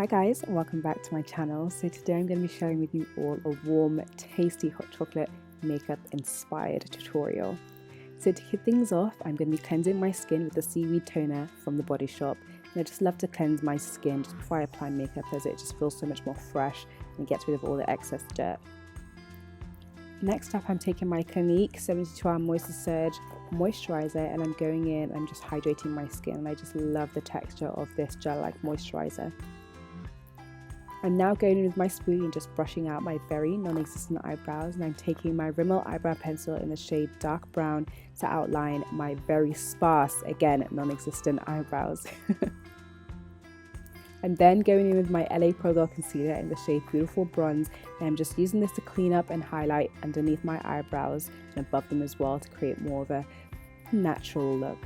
Hi guys, welcome back to my channel. So today I'm going to be sharing with you all a warm, tasty hot chocolate makeup inspired tutorial. So to kick things off, I'm going to be cleansing my skin with the seaweed toner from the Body Shop. And I just love to cleanse my skin just before I apply makeup, as it just feels so much more fresh and gets rid of all the excess dirt. Next up, I'm taking my Clinique 72-hour Moisture Surge moisturizer, and I'm going in and just hydrating my skin. And I just love the texture of this gel-like moisturizer. I'm now going in with my spoolie and just brushing out my very non-existent eyebrows, and I'm taking my Rimmel eyebrow pencil in the shade dark brown to outline my very sparse, again, non-existent eyebrows. I'm then going in with my LA Pro Girl concealer in the shade Beautiful Bronze, and I'm just using this to clean up and highlight underneath my eyebrows and above them as well to create more of a natural look.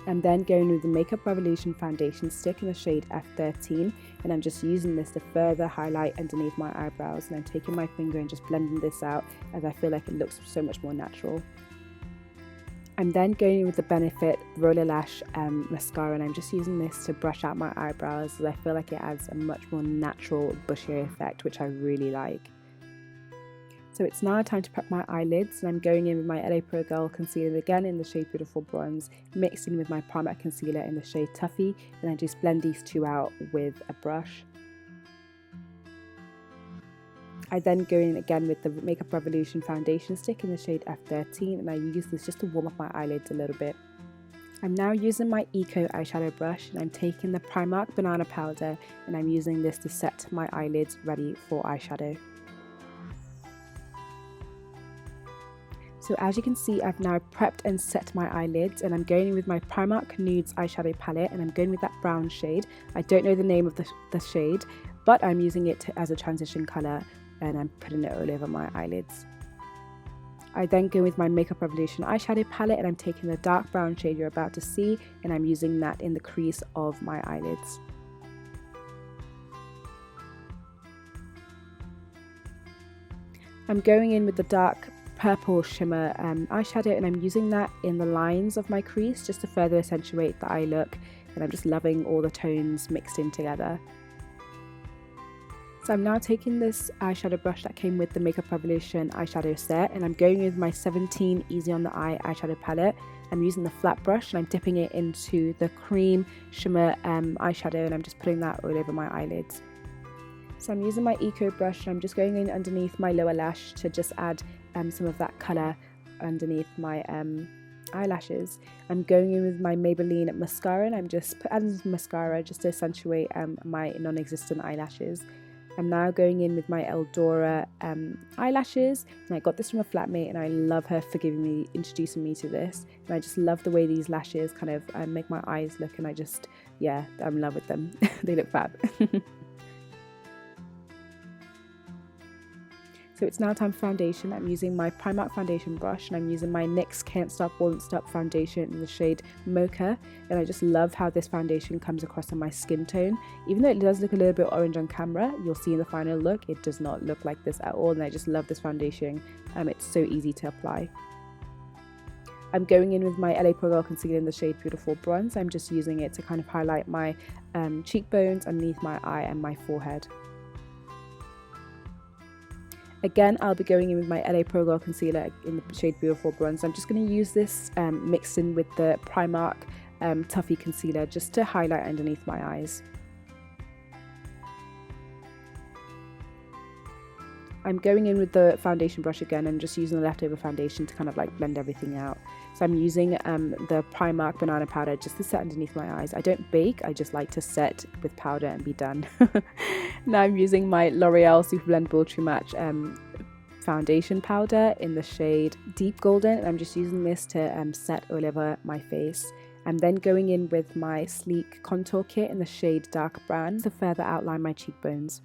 I'm then going with the Makeup Revolution foundation stick in the shade F13, and I'm just using this to further highlight underneath my eyebrows, and I'm taking my finger and just blending this out as I feel like it looks so much more natural. I'm then going with the Benefit Roller Lash mascara, and I'm just using this to brush out my eyebrows as I feel like it adds a much more natural bushy effect, which I really like. So it's now time to prep my eyelids, and I'm going in with my LA Pro Girl concealer again in the shade Beautiful Bronze, mixed in with my Primark concealer in the shade Tuffy, and I just blend these two out with a brush. I then go in again with the Makeup Revolution foundation stick in the shade F13, and I use this just to warm up my eyelids a little bit. I'm now using my Eco eyeshadow brush, and I'm taking the Primark banana powder, and I'm using this to set my eyelids ready for eyeshadow. So as you can see, I've now prepped and set my eyelids, and I'm going in with my Primark Nudes eyeshadow palette, and I'm going with that brown shade. I don't know the name of the shade, but I'm using it as a transition colour, and I'm putting it all over my eyelids. I then go with my Makeup Revolution eyeshadow palette, and I'm taking the dark brown shade you're about to see, and I'm using that in the crease of my eyelids. I'm going in with the dark purple shimmer eyeshadow, and I'm using that in the lines of my crease just to further accentuate the eye look, and I'm just loving all the tones mixed in together. So I'm now taking this eyeshadow brush that came with the Makeup Revolution eyeshadow set, and I'm going with my 17 Easy on the Eye eyeshadow palette. I'm using the flat brush, and I'm dipping it into the cream shimmer eyeshadow, and I'm just putting that all over my eyelids. So I'm using my Eco brush, and I'm just going in underneath my lower lash to just add some of that colour underneath my eyelashes. I'm going in with my Maybelline mascara, and I'm just adding some mascara just to accentuate my non-existent eyelashes. I'm now going in with my Eldora eyelashes, and I got this from a flatmate, and I love her for introducing me to this, and I just love the way these lashes kind of make my eyes look, and I'm in love with them. They look fab. So it's now time for foundation. I'm using my Primark foundation brush, and I'm using my NYX Can't Stop Won't Stop foundation in the shade Mocha, and I just love how this foundation comes across on my skin tone. Even though it does look a little bit orange on camera, you'll see in the final look it does not look like this at all, and I just love this foundation. It's so easy to apply. I'm going in with my LA Pro Girl concealer in the shade Beautiful Bronze. I'm just using it to kind of highlight my cheekbones, underneath my eye and my forehead. Again, I'll be going in with my LA Pro Girl concealer in the shade Beautiful Bronze. I'm just going to use this mixed in with the Primark Tuffy concealer just to highlight underneath my eyes. I'm going in with the foundation brush again and just using the leftover foundation to kind of like blend everything out. So I'm using the Primark banana powder just to set underneath my eyes. I don't bake, I just like to set with powder and be done. Now I'm using my L'Oreal Super Blendable True Match foundation powder in the shade Deep Golden, and I'm just using this to set all over my face. I'm then going in with my Sleek contour kit in the shade Dark Brown to further outline my cheekbones.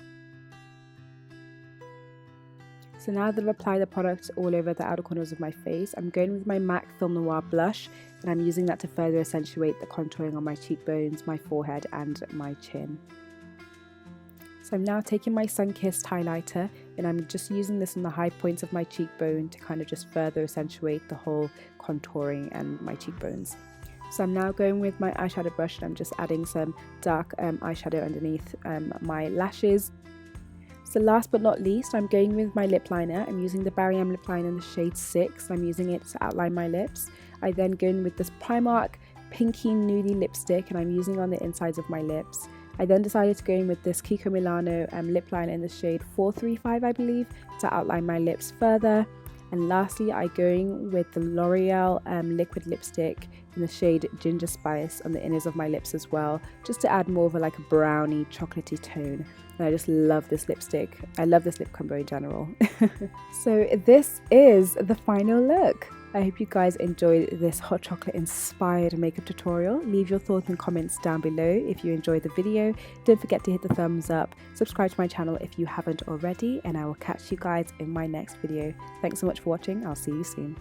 So now that I've applied the product all over the outer corners of my face, I'm going with my MAC Film Noir blush, and I'm using that to further accentuate the contouring on my cheekbones, my forehead and my chin. So I'm now taking my Sun-Kissed highlighter, and I'm just using this on the high points of my cheekbone to kind of just further accentuate the whole contouring and my cheekbones. So I'm now going with my eyeshadow brush and I'm just adding some dark eyeshadow underneath my lashes. So last but not least, I'm going with my lip liner. I'm using the Barry M lip liner in the shade 6. I'm using it to outline my lips. I then go in with this Primark Pinky Nudie lipstick and I'm using it on the insides of my lips. I then decided to go in with this Kiko Milano lip liner in the shade 435, I believe, to outline my lips further. And lastly, I go in with the L'Oreal liquid lipstick in the shade Ginger Spice on the inners of my lips as well, just to add more of a brownie chocolatey tone. And I just love this lipstick. I love this lip combo in general. So this is the final look. I hope you guys enjoyed this hot chocolate inspired makeup tutorial. Leave your thoughts and comments down below if you enjoyed the video. Don't forget to hit the thumbs up, subscribe to my channel if you haven't already, and I will catch you guys in my next video. Thanks so much for watching. I'll see you soon.